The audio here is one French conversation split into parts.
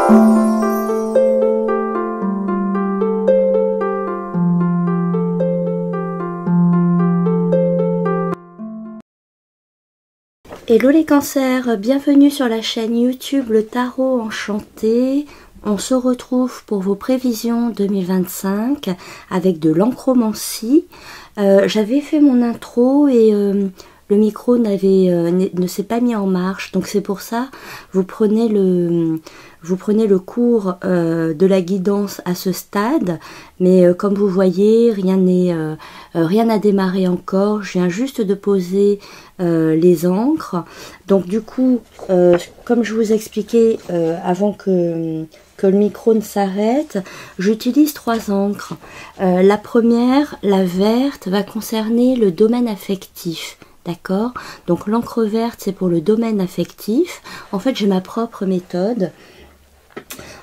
Hello les cancers, bienvenue sur la chaîne YouTube Le Tarot Enchanté. On se retrouve pour vos prévisions 2025 avec de l'encromancie. J'avais fait mon intro et le micro ne s'est pas mis en marche, donc c'est pour ça vous prenez le cours de la guidance à ce stade, mais comme vous voyez, rien n'a démarré encore. Je viens juste de poser les encres. Donc du coup, comme je vous expliquais avant que le micro ne s'arrête, j'utilise 3 encres. La première, la verte, va concerner le domaine affectif. D'accord? Donc l'encre verte, c'est pour le domaine affectif. En fait, j'ai ma propre méthode.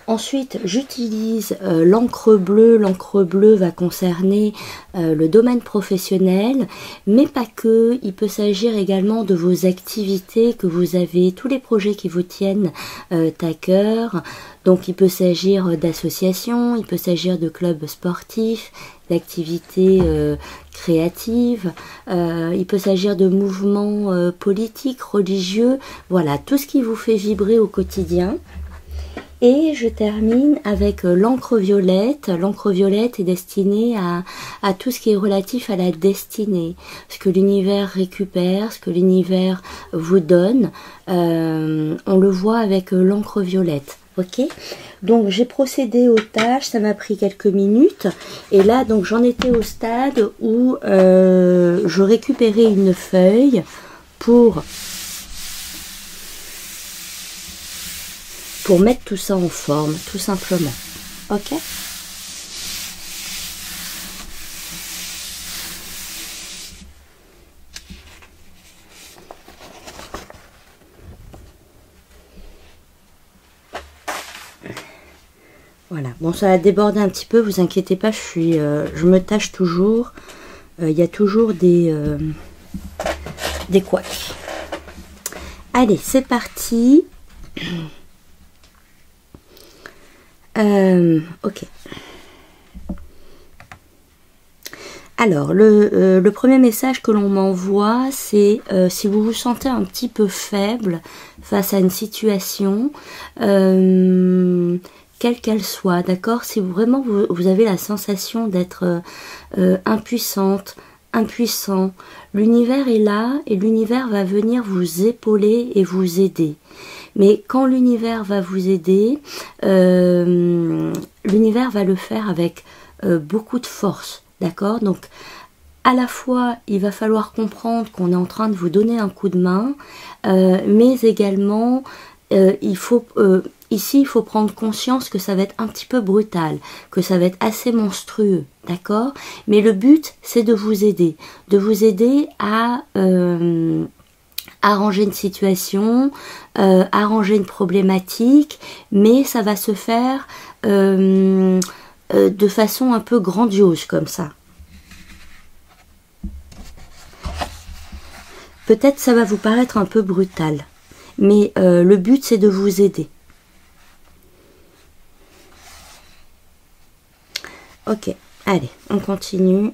Ensuite, j'utilise l'encre bleue. L'encre bleue va concerner le domaine professionnel, mais pas que. Il peut s'agir également de vos activités que vous avez, tous les projets qui vous tiennent à cœur. Donc, il peut s'agir d'associations, il peut s'agir de clubs sportifs, d'activités créatives, il peut s'agir de mouvements politiques, religieux. Voilà, tout ce qui vous fait vibrer au quotidien. Et je termine avec l'encre violette. L'encre violette est destinée à tout ce qui est relatif à la destinée. Ce que l'univers récupère, ce que l'univers vous donne. On le voit avec l'encre violette. Ok? Donc j'ai procédé aux tâches, ça m'a pris quelques minutes. Et là, donc j'en étais au stade où je récupérais une feuille pour mettre tout ça en forme, tout simplement. Ok? Voilà. Bon, ça a débordé un petit peu, vous inquiétez pas, je me tâche toujours. Il y a toujours des couacs. Allez, c'est parti. Ok. Alors, le premier message que l'on m'envoie, c'est si vous vous sentez un petit peu faible face à une situation, quelle qu'elle soit, d'accord? Si vraiment vous avez la sensation d'être impuissante, impuissant, l'univers est là et l'univers va venir vous épauler et vous aider. Mais quand l'univers va vous aider, l'univers va le faire avec beaucoup de force, d'accord? Donc, à la fois, il va falloir comprendre qu'on est en train de vous donner un coup de main, mais également, ici, il faut prendre conscience que ça va être un petit peu brutal, que ça va être assez monstrueux, d'accord? Mais le but, c'est de vous aider à arranger une situation, arranger une problématique, mais ça va se faire de façon un peu grandiose comme ça. Peut-être ça va vous paraître un peu brutal, mais le but c'est de vous aider. Ok, allez, on continue.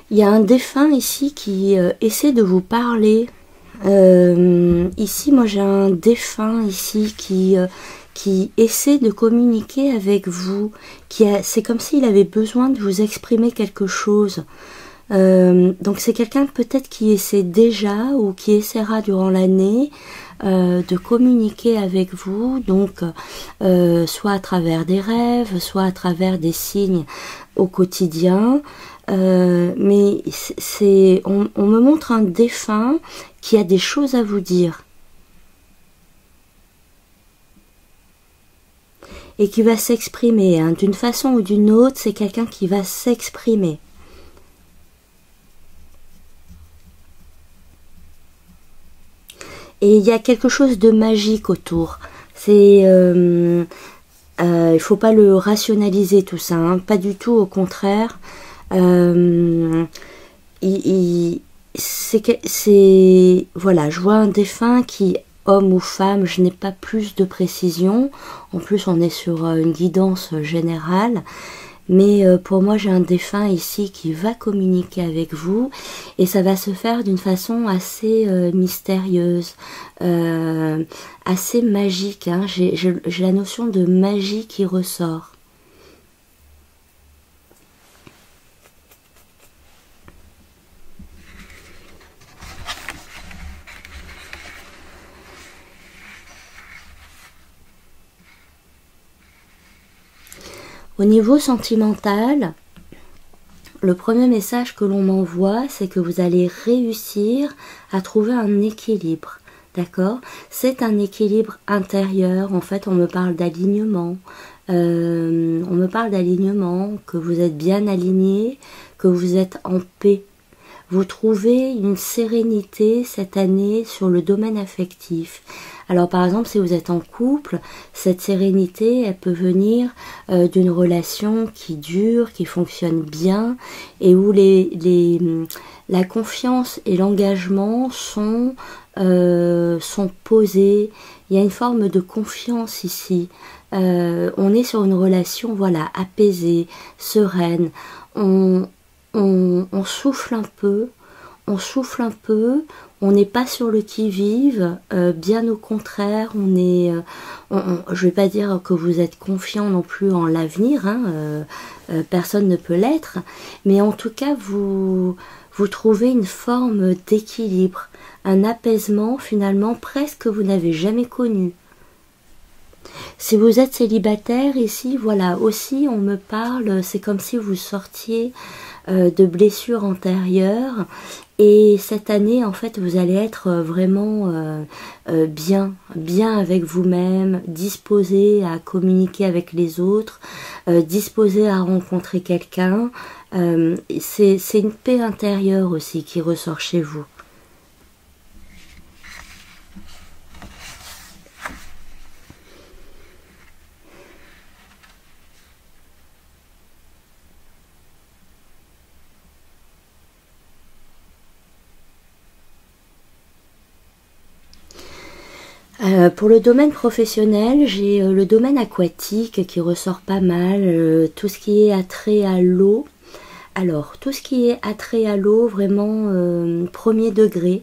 Il y a un défunt ici qui essaie de vous parler. Ici, moi j'ai un défunt ici qui essaie de communiquer avec vous. C'est comme s'il avait besoin de vous exprimer quelque chose. Donc c'est quelqu'un peut-être qui essaie déjà ou qui essaiera durant l'année de communiquer avec vous, donc soit à travers des rêves, soit à travers des signes au quotidien. Mais on me montre un défunt qui a des choses à vous dire et qui va s'exprimer, hein, d'une façon ou d'une autre. C'est quelqu'un qui va s'exprimer. Et il y a quelque chose de magique autour. C'est... il faut pas le rationaliser tout ça, hein, pas du tout, au contraire. Voilà, je vois un défunt qui, homme ou femme, je n'ai pas plus de précision. En plus, on est sur une guidance générale. Mais pour moi, j'ai un défunt ici qui va communiquer avec vous et ça va se faire d'une façon assez mystérieuse, assez magique, hein. J'ai la notion de magie qui ressort. Au niveau sentimental, le premier message que l'on m'envoie, c'est que vous allez réussir à trouver un équilibre. D'accord? C'est un équilibre intérieur. En fait, on me parle d'alignement. On me parle d'alignement, que vous êtes bien aligné, que vous êtes en paix. Vous trouvez une sérénité cette année sur le domaine affectif. Alors par exemple, si vous êtes en couple, cette sérénité, elle peut venir d'une relation qui dure, qui fonctionne bien, et où la confiance et l'engagement sont posés. Il y a une forme de confiance ici. On est sur une relation, voilà, apaisée, sereine. On souffle un peu, on n'est pas sur le qui-vive, bien au contraire, je vais pas dire que vous êtes confiant non plus en l'avenir, hein, personne ne peut l'être, mais en tout cas vous trouvez une forme d'équilibre, un apaisement finalement presque que vous n'avez jamais connu. Si vous êtes célibataire ici, voilà, aussi on me parle, c'est comme si vous sortiez de blessures antérieures et cette année en fait vous allez être vraiment bien avec vous-même, disposé à communiquer avec les autres, disposé à rencontrer quelqu'un. C'est une paix intérieure aussi qui ressort chez vous. Pour le domaine professionnel, j'ai le domaine aquatique qui ressort pas mal, tout ce qui est attrait à l'eau. Alors, tout ce qui est attrait à l'eau, vraiment premier degré.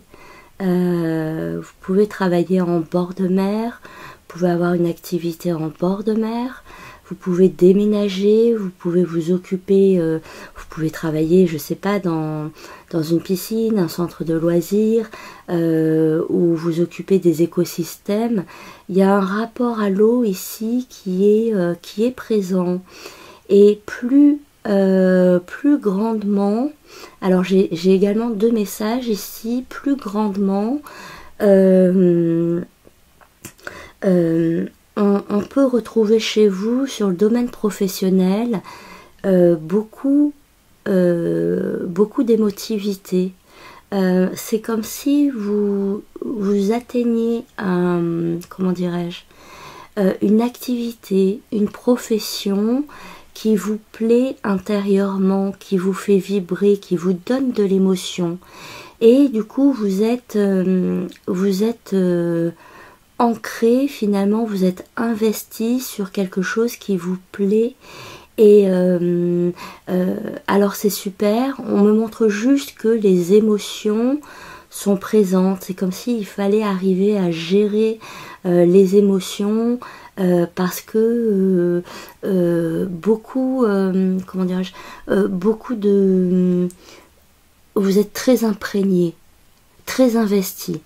Vous pouvez travailler en bord de mer, vous pouvez avoir une activité en bord de mer, vous pouvez déménager, vous pouvez vous occuper, vous pouvez travailler, je sais pas, dans une piscine, un centre de loisirs, ou vous occuper des écosystèmes. Il y a un rapport à l'eau ici qui est présent. Et plus grandement, alors j'ai également deux messages ici, plus grandement, on peut retrouver chez vous, sur le domaine professionnel, beaucoup d'émotivité. C'est comme si vous atteigniez comment dirais-je, une activité, une profession qui vous plaît intérieurement, qui vous fait vibrer, qui vous donne de l'émotion. Et du coup, vous êtes ancré, finalement, vous êtes investi sur quelque chose qui vous plaît. Et alors c'est super, on me montre juste que les émotions sont présentes. C'est comme s'il fallait arriver à gérer les émotions, parce que beaucoup, comment dirais-je, beaucoup de... vous êtes très imprégné, très investi.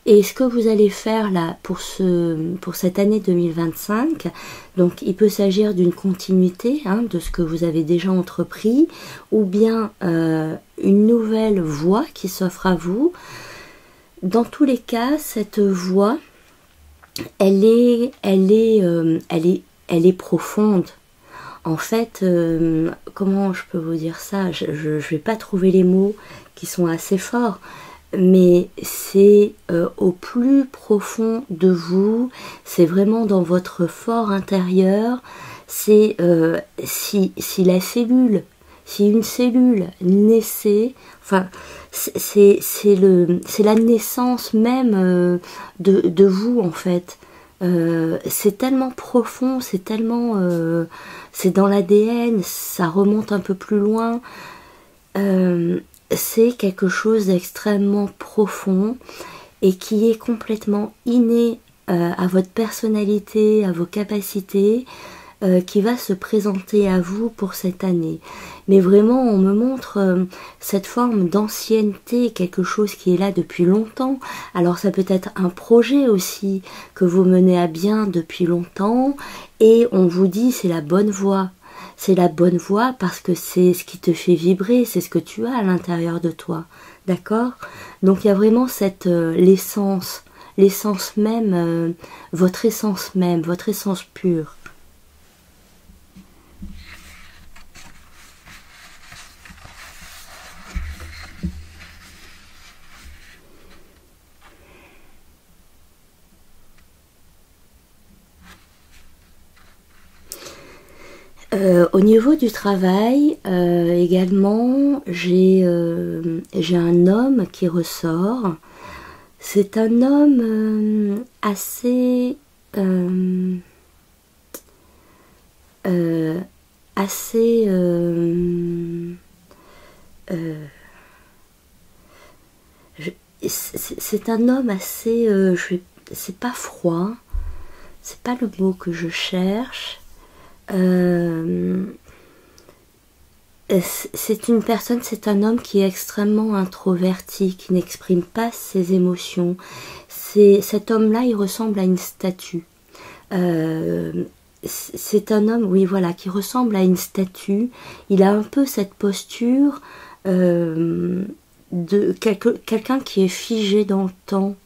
Et ce que vous allez faire là pour cette année 2025, donc il peut s'agir d'une continuité, hein, de ce que vous avez déjà entrepris, ou bien une nouvelle voie qui s'offre à vous. Dans tous les cas, cette voie, elle est profonde. En fait, comment je peux vous dire ça? Je vais pas trouver les mots qui sont assez forts, mais c'est au plus profond de vous, c'est vraiment dans votre fort intérieur, c'est si la cellule, si une cellule naissait, enfin, c'est la naissance même de vous en fait. C'est tellement profond, c'est tellement, c'est dans l'ADN, ça remonte un peu plus loin. C'est quelque chose d'extrêmement profond et qui est complètement inné à votre personnalité, à vos capacités, qui va se présenter à vous pour cette année. Mais vraiment, on me montre cette forme d'ancienneté, quelque chose qui est là depuis longtemps. Alors ça peut être un projet aussi que vous menez à bien depuis longtemps et on vous dit c'est la bonne voie. C'est la bonne voie parce que c'est ce qui te fait vibrer, c'est ce que tu as à l'intérieur de toi. D'accord? Donc il y a vraiment cette l'essence même, votre essence pure. Au niveau du travail, également, j'ai un homme qui ressort. C'est un homme assez assez c'est un homme assez c'est pas froid, c'est pas le mot que je cherche. C'est une personne, c'est un homme qui est extrêmement introverti, qui n'exprime pas ses émotions. Cet homme-là, il ressemble à une statue. C'est un homme, oui, voilà, qui ressemble à une statue. Il a un peu cette posture de quelqu'un qui est figé dans le temps,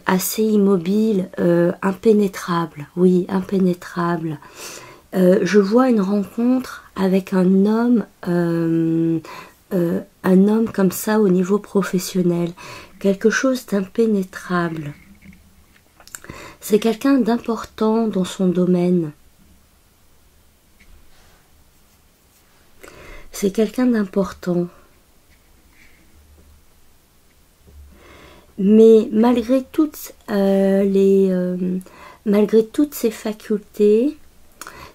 assez immobile, impénétrable, oui, impénétrable. Je vois une rencontre avec un homme comme ça au niveau professionnel, quelque chose d'impénétrable. C'est quelqu'un d'important dans son domaine. C'est quelqu'un d'important. Mais malgré toutes ses facultés,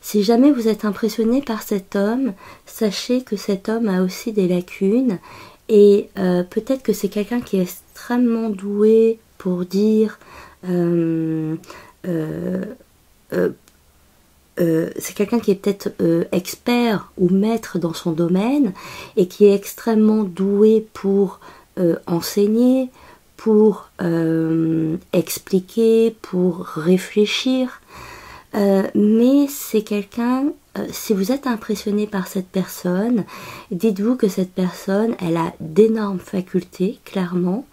si jamais vous êtes impressionné par cet homme, sachez que cet homme a aussi des lacunes et peut-être que c'est quelqu'un qui est extrêmement doué pour dire c'est quelqu'un qui est peut-être expert ou maître dans son domaine et qui est extrêmement doué pour enseigner, pour expliquer, pour réfléchir. Mais c'est quelqu'un, si vous êtes impressionné par cette personne, dites-vous que cette personne, elle a d'énormes facultés, clairement,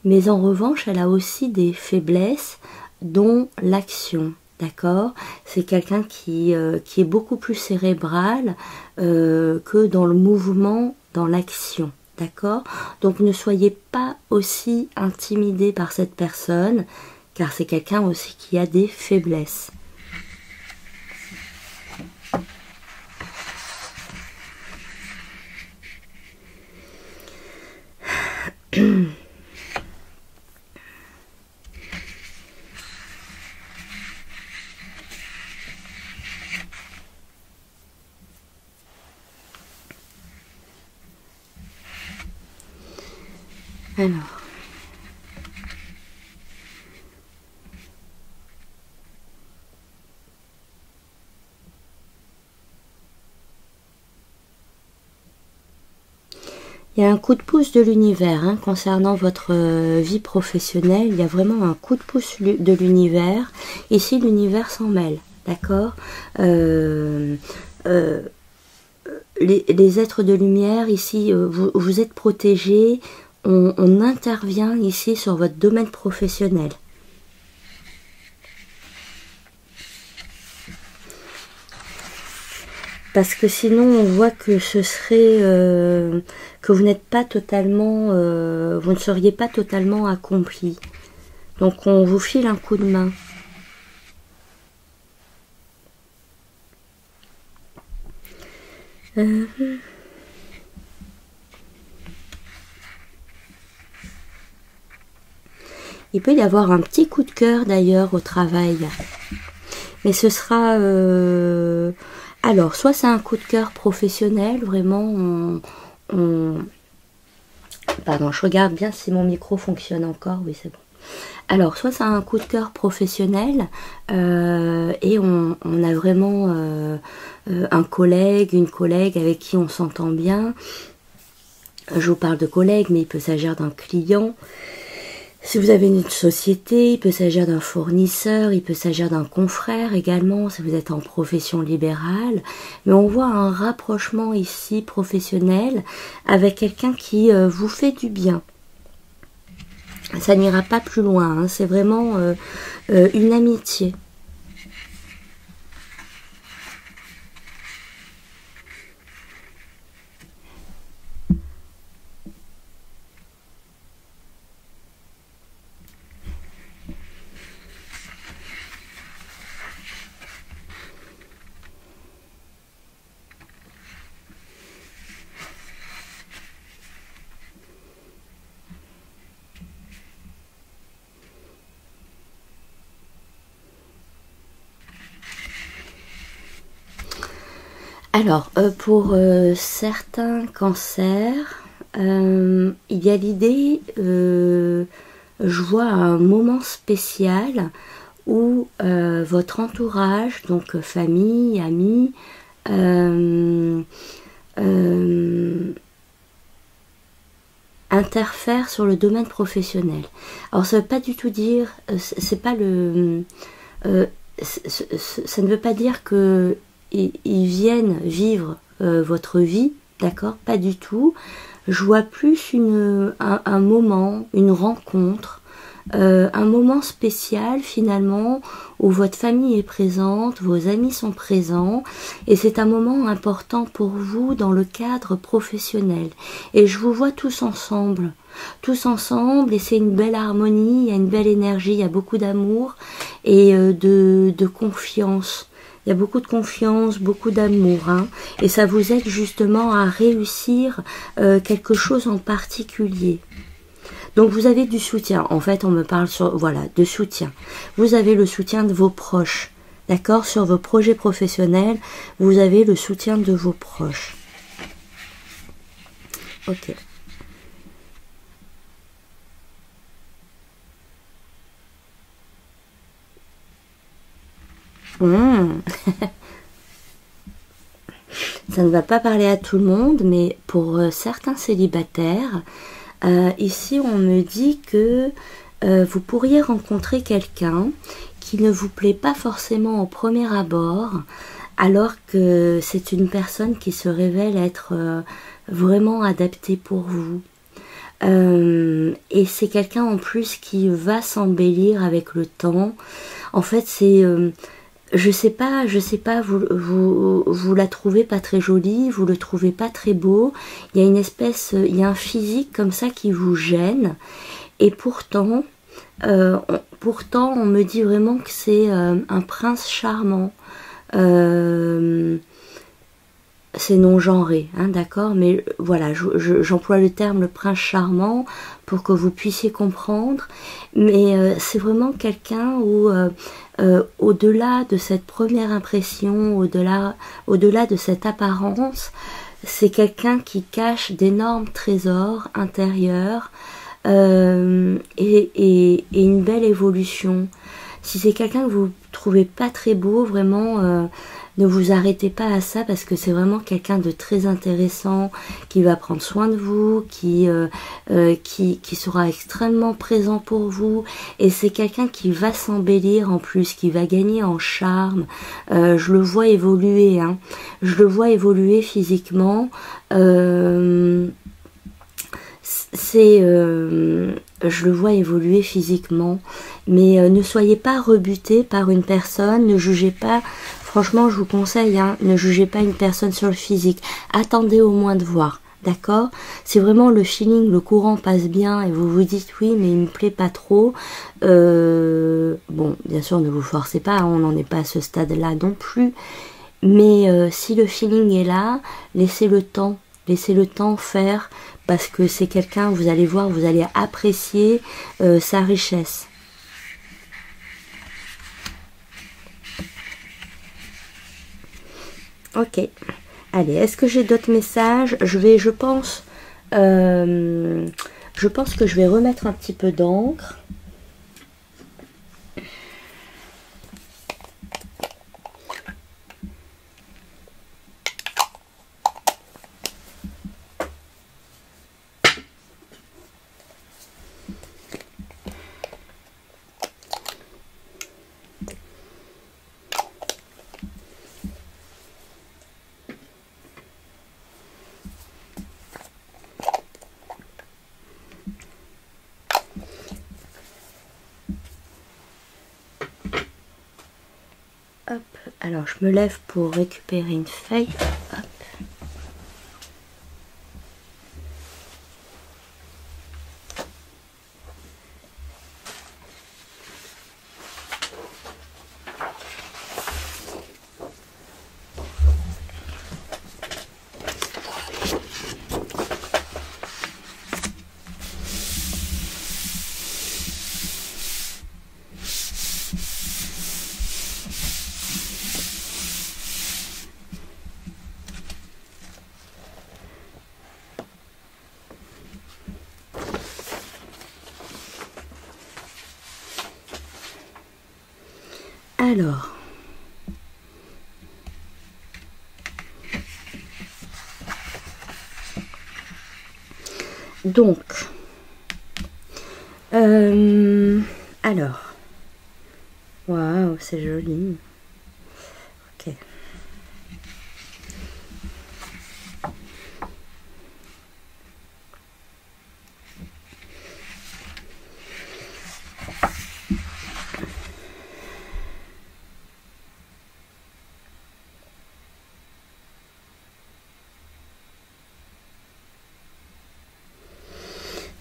mais en revanche, elle a aussi des faiblesses, dont l'action. D'accord? C'est quelqu'un qui est beaucoup plus cérébral que dans le mouvement, dans l'action. D'accord? Donc ne soyez pas aussi intimidé par cette personne, car c'est quelqu'un aussi qui a des faiblesses. Alors, il y a un coup de pouce de l'univers hein, concernant votre vie professionnelle. Il y a vraiment un coup de pouce de l'univers. Ici, l'univers s'en mêle, d'accord les êtres de lumière, ici, vous êtes protégés. On intervient ici sur votre domaine professionnel. Parce que sinon on voit que ce serait que vous n'êtes pas totalement, vous ne seriez pas totalement accompli. Donc on vous file un coup de main. Il peut y avoir un petit coup de cœur d'ailleurs au travail. Mais ce sera... alors, soit c'est un coup de cœur professionnel, vraiment, pardon, je regarde bien si mon micro fonctionne encore, oui c'est bon. Alors, soit c'est un coup de cœur professionnel, et on a vraiment un collègue, une collègue avec qui on s'entend bien. Je vous parle de collègue, mais il peut s'agir d'un client. Si vous avez une société, il peut s'agir d'un fournisseur, il peut s'agir d'un confrère également, si vous êtes en profession libérale. Mais on voit un rapprochement ici professionnel avec quelqu'un qui vous fait du bien. Ça n'ira pas plus loin, hein, c'est vraiment une amitié. Alors, pour certains cancers, il y a l'idée, je vois un moment spécial où votre entourage, donc famille, amis, interfère sur le domaine professionnel. Alors, ça ne veut pas du tout dire, c'est pas le, ça ne veut pas dire que ils viennent vivre votre vie, d'accord? Pas du tout. Je vois plus un moment, une rencontre, un moment spécial finalement où votre famille est présente, vos amis sont présents et c'est un moment important pour vous dans le cadre professionnel. Et je vous vois tous ensemble et c'est une belle harmonie, il y a une belle énergie, il y a beaucoup d'amour et de confiance. Il y a beaucoup de confiance, beaucoup d'amour, hein, et ça vous aide justement à réussir quelque chose en particulier. Donc vous avez du soutien. En fait, on me parle voilà, de soutien. Vous avez le soutien de vos proches, d'accord? Sur vos projets professionnels, vous avez le soutien de vos proches. Ok. Ça ne va pas parler à tout le monde, mais pour certains célibataires, ici on me dit que vous pourriez rencontrer quelqu'un qui ne vous plaît pas forcément au premier abord, alors que c'est une personne qui se révèle être vraiment adaptée pour vous. Et c'est quelqu'un en plus qui va s'embellir avec le temps. En fait, c'est... je sais pas, vous la trouvez pas très jolie, vous le trouvez pas très beau. Il y a une espèce, il y a un physique comme ça qui vous gêne. Et pourtant, on me dit vraiment que c'est un prince charmant. C'est non-genré, hein, d'accord, mais voilà, j'emploie le terme le prince charmant pour que vous puissiez comprendre, mais c'est vraiment quelqu'un où au-delà de cette première impression, au-delà de cette apparence, c'est quelqu'un qui cache d'énormes trésors intérieurs et une belle évolution. Si c'est quelqu'un que vous trouvez pas très beau, vraiment... ne vous arrêtez pas à ça parce que c'est vraiment quelqu'un de très intéressant qui va prendre soin de vous, qui sera extrêmement présent pour vous et c'est quelqu'un qui va s'embellir en plus, qui va gagner en charme. Je le vois évoluer, hein. Je le vois évoluer physiquement. Je le vois évoluer physiquement, mais ne soyez pas rebuté par une personne, ne jugez pas Franchement, je vous conseille, hein, ne jugez pas une personne sur le physique. Attendez au moins de voir. D'accord? Si vraiment le feeling, le courant passe bien et vous vous dites oui, mais il me plaît pas trop, bon, bien sûr, ne vous forcez pas, hein, on n'en est pas à ce stade-là non plus. Mais si le feeling est là, laissez le temps faire, parce que c'est quelqu'un, vous allez voir, vous allez apprécier sa richesse. Ok. Allez, est-ce que j'ai d'autres messages? Je pense que je vais remettre un petit peu d'encre. Hop, alors je me lève pour récupérer une feuille. Hop. Alors, donc, alors, waouh, c'est joli. Ok.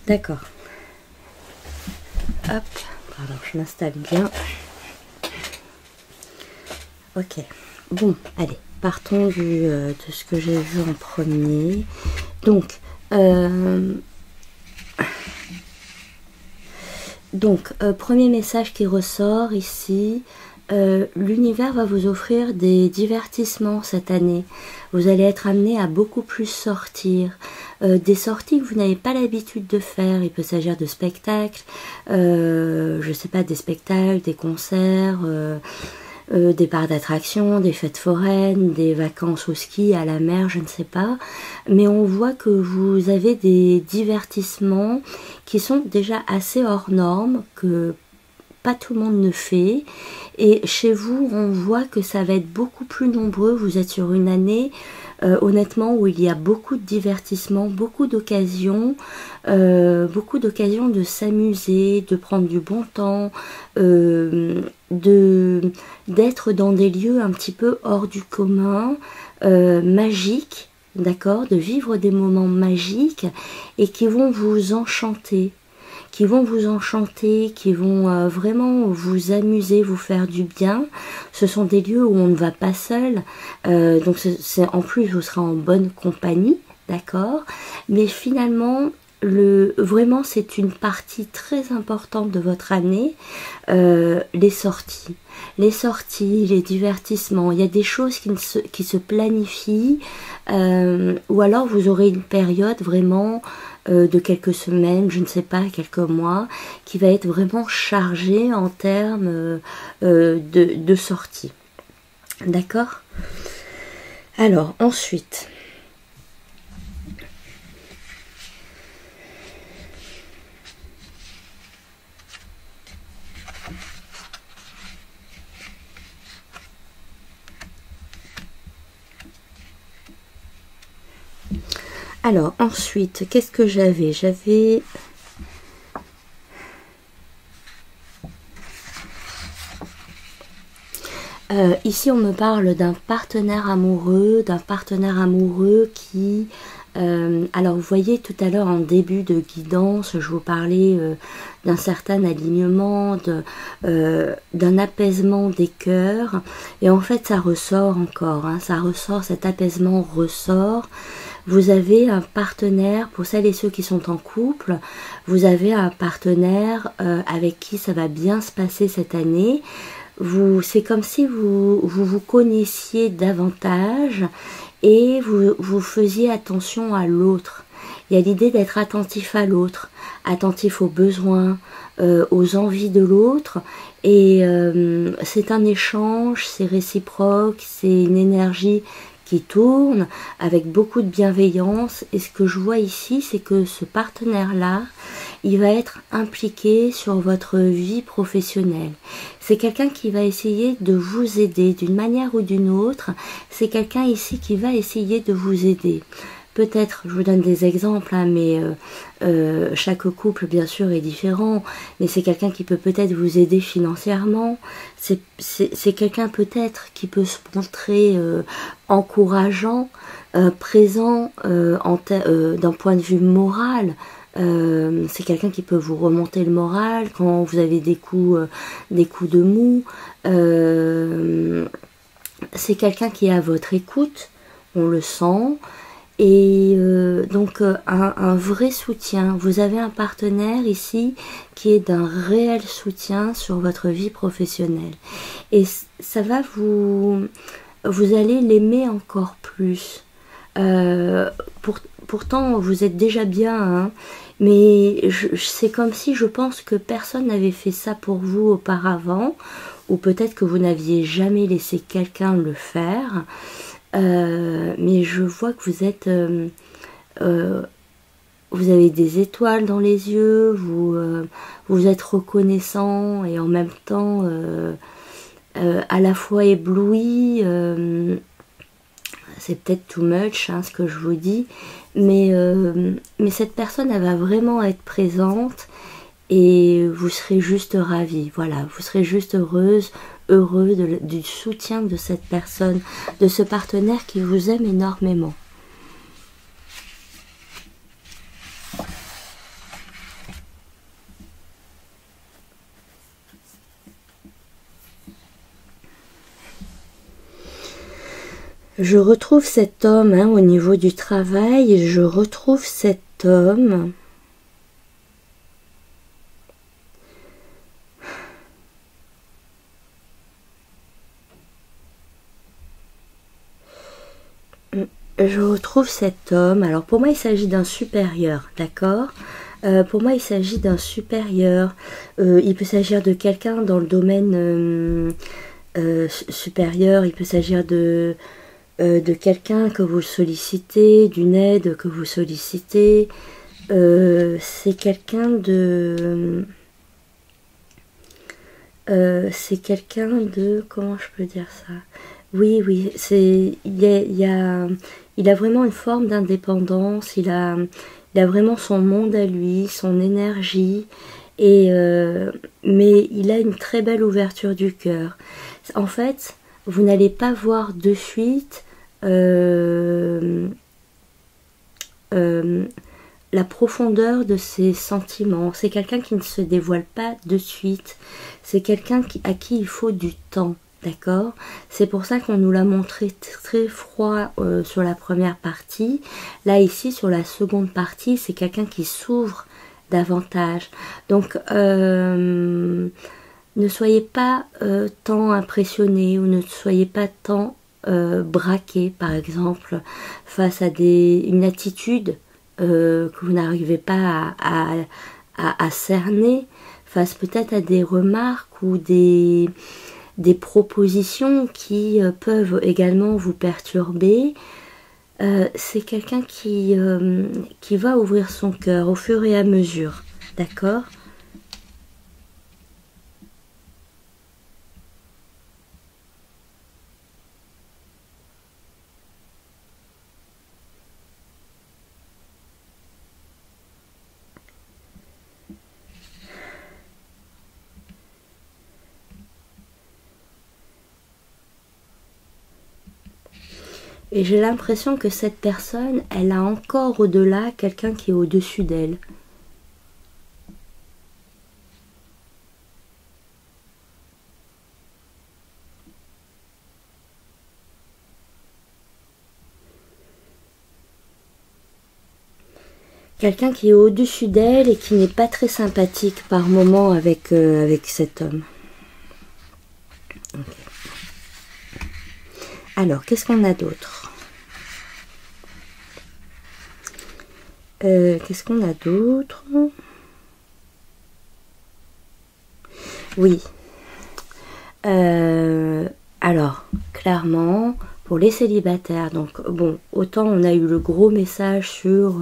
D'accord. Hop, pardon, je m'installe bien. Ok. Bon, allez, partons de ce que j'ai vu en premier. Donc, premier message qui ressort ici. L'univers va vous offrir des divertissements cette année. Vous allez être amené à beaucoup plus sortir. Des sorties que vous n'avez pas l'habitude de faire. Il peut s'agir de spectacles, je sais pas, des spectacles, des concerts, des parcs d'attractions, des fêtes foraines, des vacances au ski, à la mer, je ne sais pas. Mais on voit que vous avez des divertissements qui sont déjà assez hors normes, que pas tout le monde ne fait. Et chez vous, on voit que ça va être beaucoup plus nombreux. Vous êtes sur une année, honnêtement, où il y a beaucoup de divertissements, beaucoup d'occasions de s'amuser, de prendre du bon temps, d'être dans des lieux un petit peu hors du commun, magiques, d'accord, de vivre des moments magiques et qui vont vous enchanter. Qui vont vraiment vous amuser, vous faire du bien. Ce sont des lieux où on ne va pas seul, donc en plus vous serez en bonne compagnie, d'accord. Mais finalement, vraiment c'est une partie très importante de votre année, les sorties, les divertissements. Il y a des choses qui se planifient, ou alors vous aurez une période vraiment de quelques semaines, je ne sais pas, quelques mois, qui va être vraiment chargée en termes de sortie. D'accord? Alors, ensuite, qu'est-ce que j'avais? ici, on me parle d'un partenaire amoureux qui... alors, vous voyez, tout à l'heure, en début de guidance, je vous parlais d'un certain alignement, d'un apaisement des cœurs. Et en fait, ça ressort encore, hein, ça ressort, cet apaisement ressort. Vous avez un partenaire, pour celles et ceux qui sont en couple, vous avez un partenaire avec qui ça va bien se passer cette année. C'est comme si vous connaissiez davantage et vous faisiez attention à l'autre. Il y a l'idée d'être attentif à l'autre, attentif aux besoins, aux envies de l'autre. Et c'est un échange, c'est réciproque, c'est une énergie qui tourne avec beaucoup de bienveillance. Et ce que je vois ici, c'est que ce partenaire-là, il va être impliqué sur votre vie professionnelle. C'est quelqu'un qui va essayer de vous aider d'une manière ou d'une autre. C'est quelqu'un ici qui va essayer de vous aider. Peut-être, je vous donne des exemples, hein, mais chaque couple, bien sûr, est différent. Mais c'est quelqu'un qui peut peut-être vous aider financièrement. C'est quelqu'un peut-être qui peut se montrer encourageant, présent d'un point de vue moral. C'est quelqu'un qui peut vous remonter le moral quand vous avez des coups de mou. C'est quelqu'un qui est à votre écoute, on le sent. Et donc un vrai soutien. Vous avez un partenaire ici qui est d'un réel soutien sur votre vie professionnelle. Et ça va vous allez l'aimer encore plus. Pourtant, vous êtes déjà bien, hein, mais c'est comme si je pense que personne n'avait fait ça pour vous auparavant, ou peut-être que vous n'aviez jamais laissé quelqu'un le faire. Mais je vois que vous êtes vous avez des étoiles dans les yeux, vous êtes reconnaissant et en même temps à la fois ébloui. C'est peut-être too much, hein, ce que je vous dis, mais cette personne, elle va vraiment être présente et vous serez juste ravis. Voilà, vous serez juste heureux du soutien de cette personne, de ce partenaire qui vous aime énormément. Je retrouve cet homme, hein, au niveau du travail, je retrouve cet homme. Je retrouve cet homme. Alors pour moi, il s'agit d'un supérieur, d'accord ? Pour moi, il s'agit d'un supérieur. Il peut s'agir de quelqu'un dans le domaine supérieur. Il peut s'agir de quelqu'un que vous sollicitez, d'une aide que vous sollicitez. C'est quelqu'un de... Comment je peux dire ça ? Oui, il a vraiment une forme d'indépendance, il a vraiment son monde à lui, son énergie, mais il a une très belle ouverture du cœur. En fait, vous n'allez pas voir de suite la profondeur de ses sentiments. C'est quelqu'un qui ne se dévoile pas de suite. C'est quelqu'un à qui il faut du temps. D'accord ? C'est pour ça qu'on nous l'a montré très froid sur la première partie. Là, ici, sur la seconde partie, c'est quelqu'un qui s'ouvre davantage. Donc, ne soyez pas tant impressionné ou ne soyez pas tant braqué, par exemple, face à une attitude que vous n'arrivez pas à cerner, face peut-être à des remarques ou des propositions qui peuvent également vous perturber. C'est quelqu'un qui va ouvrir son cœur au fur et à mesure, d'accord ? Et j'ai l'impression que cette personne, elle a encore au-delà quelqu'un qui est au-dessus d'elle. Quelqu'un qui est au-dessus d'elle et qui n'est pas très sympathique par moment avec, avec cet homme. Okay. Alors, qu'est-ce qu'on a d'autre? Qu'est-ce qu'on a d'autre? Oui. Alors, clairement, pour les célibataires, donc bon, autant on a eu le gros message sur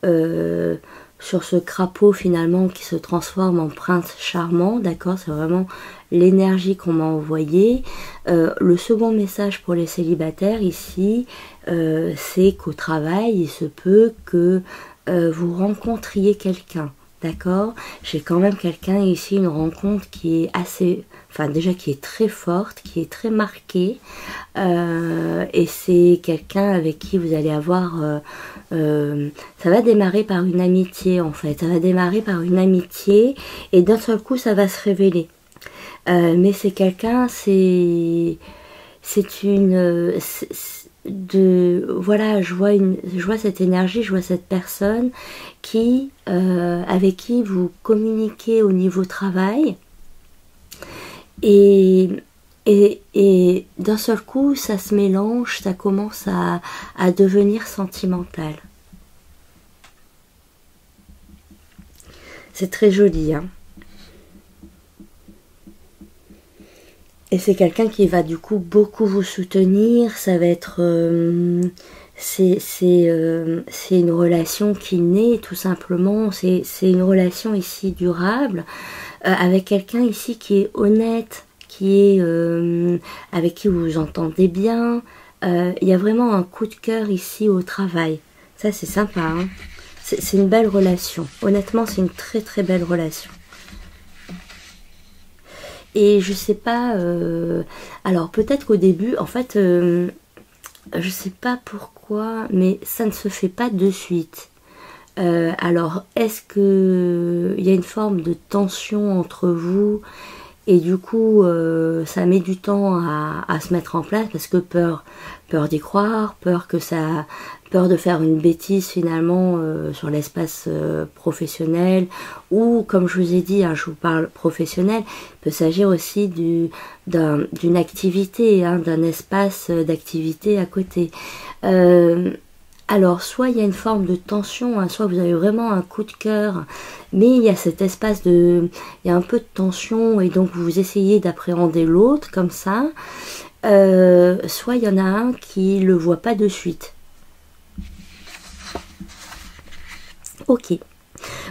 ce crapaud finalement qui se transforme en prince charmant, d'accord, c'est vraiment l'énergie qu'on m'a envoyée. Le second message pour les célibataires ici, c'est qu'au travail, il se peut que vous rencontriez quelqu'un. D'accord, j'ai quand même quelqu'un ici, une rencontre qui est assez, enfin déjà qui est très forte, qui est très marquée, et c'est quelqu'un avec qui vous allez avoir, ça va démarrer par une amitié en fait, ça va démarrer par une amitié et d'un seul coup ça va se révéler. Mais c'est quelqu'un, c'est une, voilà, je vois cette énergie, je vois cette personne qui avec qui vous communiquez au niveau travail et d'un seul coup ça se mélange, ça commence à devenir sentimental. C'est très joli, hein. Et c'est quelqu'un qui va du coup beaucoup vous soutenir. Ça va être... c'est une relation qui naît tout simplement. C'est une relation ici durable. Avec quelqu'un ici qui est honnête, qui est avec qui vous vous entendez bien. Il y a vraiment un coup de cœur ici au travail. Ça c'est sympa, hein. C'est une belle relation. Honnêtement, c'est une très très belle relation. Et je sais pas, alors peut-être qu'au début, en fait, je sais pas pourquoi, mais ça ne se fait pas de suite. Alors, est-ce que il y a une forme de tension entre vous et du coup, ça met du temps à se mettre en place parce que peur d'y croire, peur de faire une bêtise finalement sur l'espace professionnel ou comme je vous ai dit, hein, je vous parle professionnel, il peut s'agir aussi d'une activité, hein, d'un espace d'activité à côté. Alors, soit il y a une forme de tension, hein, soit vous avez vraiment un coup de cœur, mais il y a cet espace il y a un peu de tension et donc vous essayez d'appréhender l'autre comme ça. Soit il y en a un qui le voit pas de suite. Ok.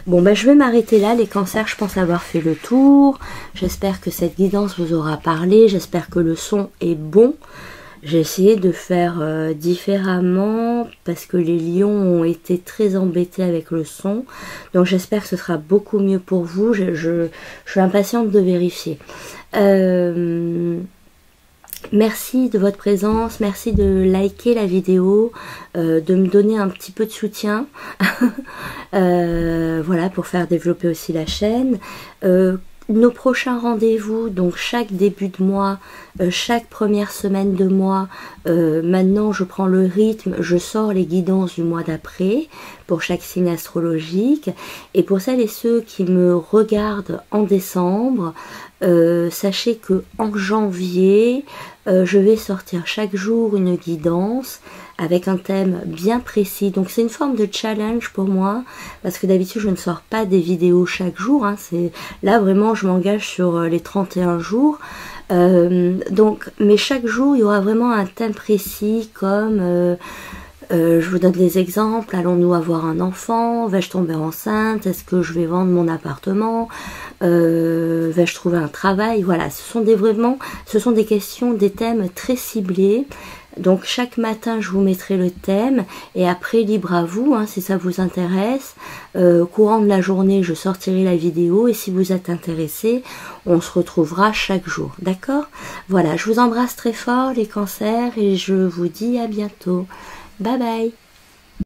Bon, ben, je vais m'arrêter là. Les cancers, je pense avoir fait le tour. J'espère que cette guidance vous aura parlé. J'espère que le son est bon. J'ai essayé de faire différemment parce que les lions ont été très embêtés avec le son. Donc j'espère que ce sera beaucoup mieux pour vous. Je suis impatiente de vérifier. Merci de votre présence, merci de liker la vidéo, de me donner un petit peu de soutien, voilà, pour faire développer aussi la chaîne. Nos prochains rendez-vous, donc chaque début de mois, chaque première semaine de mois, maintenant je prends le rythme, je sors les guidances du mois d'après pour chaque signe astrologique. Et pour celles et ceux qui me regardent en décembre, sachez que en janvier, je vais sortir chaque jour une guidance avec un thème bien précis. Donc c'est une forme de challenge pour moi, parce que d'habitude je ne sors pas des vidéos chaque jour, hein. Là vraiment je m'engage sur les 31 jours. Mais chaque jour il y aura vraiment un thème précis comme... je vous donne des exemples. Allons-nous avoir un enfant? Vais-je tomber enceinte? Est-ce que je vais vendre mon appartement? Vais-je trouver un travail? Voilà, ce sont des questions, des thèmes très ciblés Donc chaque matin je vous mettrai le thème et après libre à vous hein, si ça vous intéresse. Courant de la journée je sortirai la vidéo et si vous êtes intéressé on se retrouvera chaque jour, d'accord? Voilà, je vous embrasse très fort les cancers et je vous dis à bientôt. Bye bye.